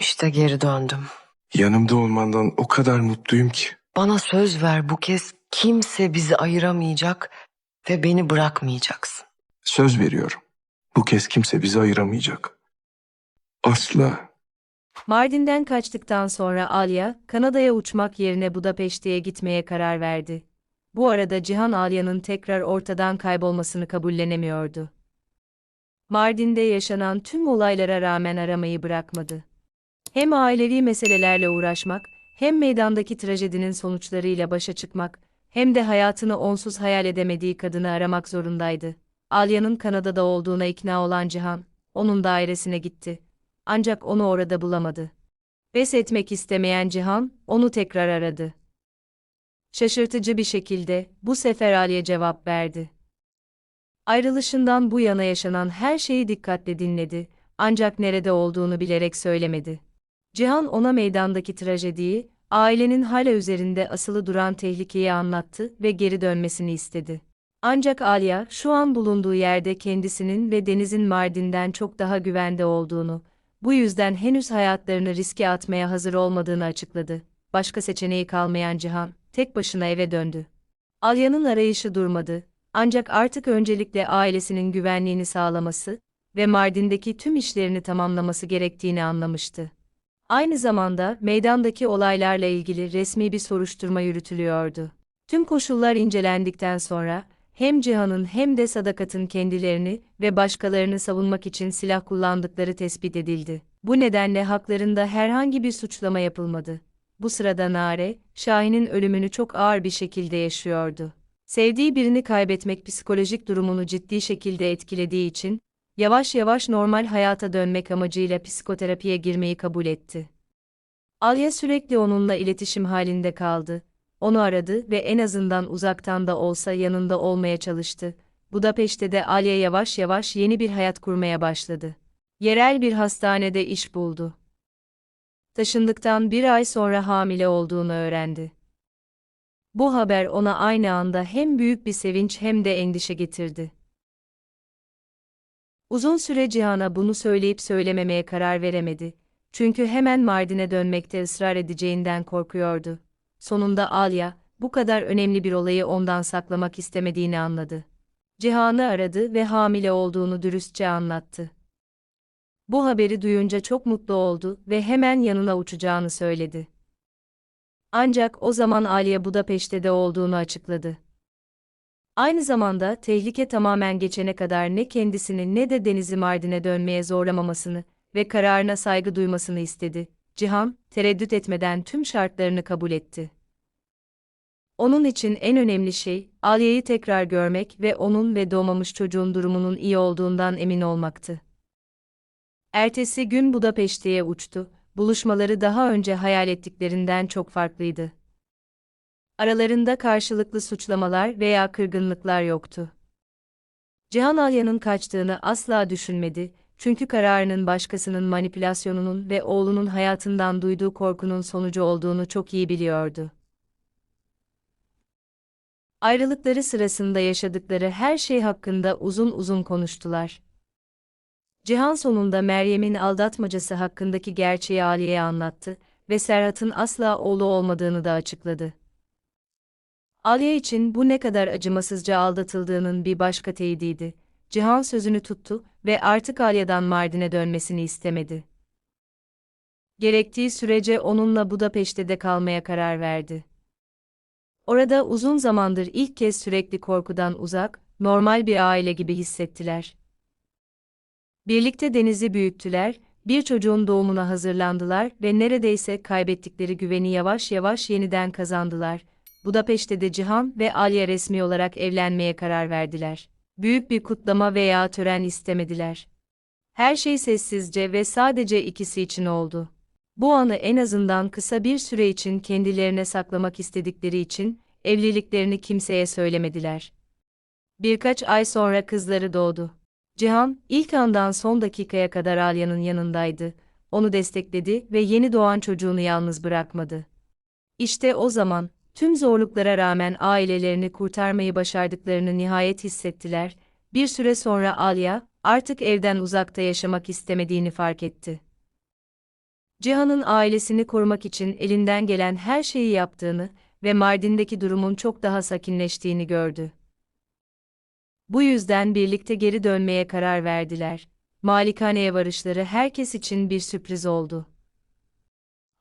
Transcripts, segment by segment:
İşte geri döndüm. Yanımda olmandan o kadar mutluyum ki. Bana söz ver, bu kez kimse bizi ayıramayacak ve beni bırakmayacaksın. Söz veriyorum. Bu kez kimse bizi ayıramayacak. Asla. Mardin'den kaçtıktan sonra Alya, Kanada'ya uçmak yerine Budapeşte'ye gitmeye karar verdi. Bu arada Cihan Alya'nın tekrar ortadan kaybolmasını kabullenemiyordu. Mardin'de yaşanan tüm olaylara rağmen aramayı bırakmadı. Hem ailevi meselelerle uğraşmak, hem meydandaki trajedinin sonuçlarıyla başa çıkmak, hem de hayatını onsuz hayal edemediği kadını aramak zorundaydı. Alya'nın Kanada'da olduğuna ikna olan Cihan, onun dairesine gitti. Ancak onu orada bulamadı. Pes etmek istemeyen Cihan, onu tekrar aradı. Şaşırtıcı bir şekilde, bu sefer Alya cevap verdi. Ayrılışından bu yana yaşanan her şeyi dikkatle dinledi, ancak nerede olduğunu bilerek söylemedi. Cihan ona meydandaki trajediyi, ailenin hala üzerinde asılı duran tehlikeyi anlattı ve geri dönmesini istedi. Ancak Alya, şu an bulunduğu yerde kendisinin ve Deniz'in Mardin'den çok daha güvende olduğunu, bu yüzden henüz hayatlarını riske atmaya hazır olmadığını açıkladı. Başka seçeneği kalmayan Cihan, tek başına eve döndü. Alya'nın arayışı durmadı, ancak artık öncelikle ailesinin güvenliğini sağlaması ve Mardin'deki tüm işlerini tamamlaması gerektiğini anlamıştı. Aynı zamanda meydandaki olaylarla ilgili resmi bir soruşturma yürütülüyordu. Tüm koşullar incelendikten sonra, hem Cihan'ın hem de Sadakat'ın kendilerini ve başkalarını savunmak için silah kullandıkları tespit edildi. Bu nedenle haklarında herhangi bir suçlama yapılmadı. Bu sırada Nare, Şahin'in ölümünü çok ağır bir şekilde yaşıyordu. Sevdiği birini kaybetmek psikolojik durumunu ciddi şekilde etkilediği için, yavaş yavaş normal hayata dönmek amacıyla psikoterapiye girmeyi kabul etti. Alya sürekli onunla iletişim halinde kaldı. Onu aradı ve en azından uzaktan da olsa yanında olmaya çalıştı. Budapeşte'de Alya yavaş yavaş yeni bir hayat kurmaya başladı. Yerel bir hastanede iş buldu. Taşındıktan bir ay sonra hamile olduğunu öğrendi. Bu haber ona aynı anda hem büyük bir sevinç hem de endişe getirdi. Uzun süre Cihan'a bunu söyleyip söylememeye karar veremedi. Çünkü hemen Mardin'e dönmekte ısrar edeceğinden korkuyordu. Sonunda Alya, bu kadar önemli bir olayı ondan saklamak istemediğini anladı. Cihan'ı aradı ve hamile olduğunu dürüstçe anlattı. Bu haberi duyunca çok mutlu oldu ve hemen yanına uçacağını söyledi. Ancak o zaman Alya Budapeşte'de olduğunu açıkladı. Aynı zamanda tehlike tamamen geçene kadar ne kendisini ne de Deniz'i Mardin'e dönmeye zorlamamasını ve kararına saygı duymasını istedi. Cihan, tereddüt etmeden tüm şartlarını kabul etti. Onun için en önemli şey, Alya'yı tekrar görmek ve onun ve doğmamış çocuğun durumunun iyi olduğundan emin olmaktı. Ertesi gün Budapeşte'ye uçtu, buluşmaları daha önce hayal ettiklerinden çok farklıydı. Aralarında karşılıklı suçlamalar veya kırgınlıklar yoktu. Cihan Alya'nın kaçtığını asla düşünmedi, çünkü kararının başkasının manipülasyonunun ve oğlunun hayatından duyduğu korkunun sonucu olduğunu çok iyi biliyordu. Ayrılıkları sırasında yaşadıkları her şey hakkında uzun uzun konuştular. Cihan sonunda Meryem'in aldatmacası hakkındaki gerçeği Aliye'ye anlattı ve Serhat'ın asla oğlu olmadığını da açıkladı. Alya için bu ne kadar acımasızca aldatıldığının bir başka teyidiydi. Cihan sözünü tuttu ve artık Alya'dan Mardin'e dönmesini istemedi. Gerektiği sürece onunla Budapeşte'de kalmaya karar verdi. Orada uzun zamandır ilk kez sürekli korkudan uzak, normal bir aile gibi hissettiler. Birlikte Deniz'i büyüttüler, bir çocuğun doğumuna hazırlandılar ve neredeyse kaybettikleri güveni yavaş yavaş yeniden kazandılar. Budapeşte'de Cihan ve Alya resmi olarak evlenmeye karar verdiler. Büyük bir kutlama veya tören istemediler. Her şey sessizce ve sadece ikisi için oldu. Bu anı en azından kısa bir süre için kendilerine saklamak istedikleri için evliliklerini kimseye söylemediler. Birkaç ay sonra kızları doğdu. Cihan, ilk andan son dakikaya kadar Alya'nın yanındaydı, onu destekledi ve yeni doğan çocuğunu yalnız bırakmadı. İşte o zaman, tüm zorluklara rağmen ailelerini kurtarmayı başardıklarını nihayet hissettiler. Bir süre sonra Alya, artık evden uzakta yaşamak istemediğini fark etti. Cihan'ın ailesini korumak için elinden gelen her şeyi yaptığını ve Mardin'deki durumun çok daha sakinleştiğini gördü. Bu yüzden birlikte geri dönmeye karar verdiler. Malikaneye varışları herkes için bir sürpriz oldu.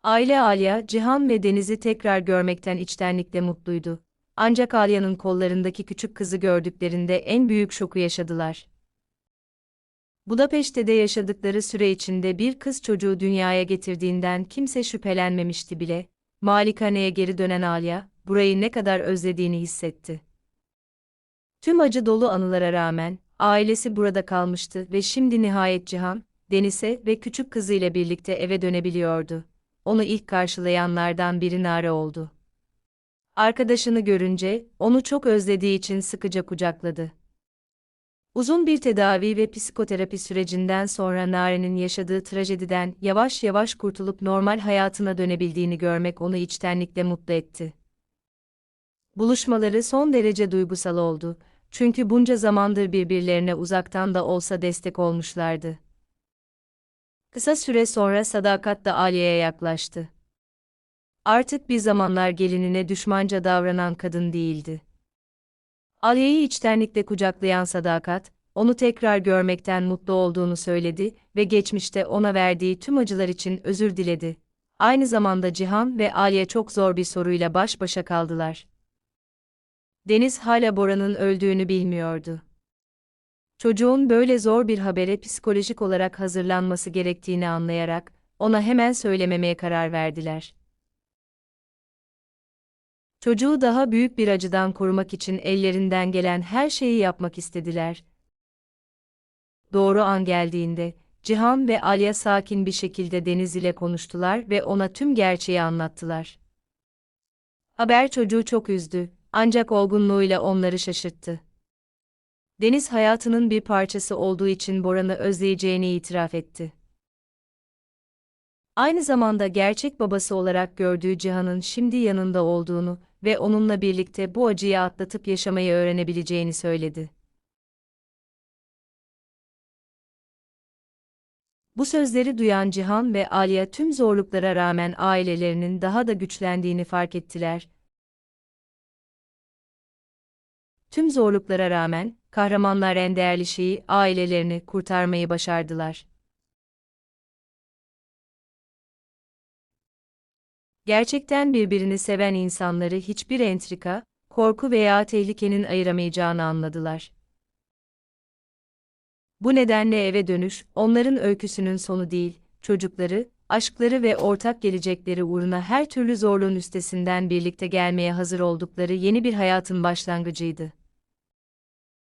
Aile Alya, Cihan ve Deniz'i tekrar görmekten içtenlikle mutluydu. Ancak Alya'nın kollarındaki küçük kızı gördüklerinde en büyük şoku yaşadılar. Budapeşte'de yaşadıkları süre içinde bir kız çocuğu dünyaya getirdiğinden kimse şüphelenmemişti bile. Malikaneye geri dönen Alya, burayı ne kadar özlediğini hissetti. Tüm acı dolu anılara rağmen, ailesi burada kalmıştı ve şimdi nihayet Cihan, Deniz'e ve küçük kızıyla birlikte eve dönebiliyordu. Onu ilk karşılayanlardan biri Nare oldu. Arkadaşını görünce, onu çok özlediği için sıkıca kucakladı. Uzun bir tedavi ve psikoterapi sürecinden sonra Nare'nin yaşadığı trajediden yavaş yavaş kurtulup normal hayatına dönebildiğini görmek onu içtenlikle mutlu etti. Buluşmaları son derece duygusal oldu, çünkü bunca zamandır birbirlerine uzaktan da olsa destek olmuşlardı. Kısa süre sonra Sadakat da Aliye'ye yaklaştı. Artık bir zamanlar gelinine düşmanca davranan kadın değildi. Aliye'yi içtenlikle kucaklayan Sadakat, onu tekrar görmekten mutlu olduğunu söyledi ve geçmişte ona verdiği tüm acılar için özür diledi. Aynı zamanda Cihan ve Aliye çok zor bir soruyla baş başa kaldılar. Deniz hala Bora'nın öldüğünü bilmiyordu. Çocuğun böyle zor bir habere psikolojik olarak hazırlanması gerektiğini anlayarak, ona hemen söylememeye karar verdiler. Çocuğu daha büyük bir acıdan korumak için ellerinden gelen her şeyi yapmak istediler. Doğru an geldiğinde, Cihan ve Alya sakin bir şekilde Deniz ile konuştular ve ona tüm gerçeği anlattılar. Haber çocuğu çok üzdü, ancak olgunluğuyla onları şaşırttı. Deniz hayatının bir parçası olduğu için Boran'ı özleyeceğini itiraf etti. Aynı zamanda gerçek babası olarak gördüğü Cihan'ın şimdi yanında olduğunu ve onunla birlikte bu acıyı atlatıp yaşamayı öğrenebileceğini söyledi. Bu sözleri duyan Cihan ve Alya tüm zorluklara rağmen ailelerinin daha da güçlendiğini fark ettiler. Tüm zorluklara rağmen, kahramanlar en değerli şeyi, ailelerini kurtarmayı başardılar. Gerçekten birbirini seven insanları hiçbir entrika, korku veya tehlikenin ayıramayacağını anladılar. Bu nedenle eve dönüş, onların öyküsünün sonu değil, çocukları, aşkları ve ortak gelecekleri uğruna her türlü zorluğun üstesinden birlikte gelmeye hazır oldukları yeni bir hayatın başlangıcıydı.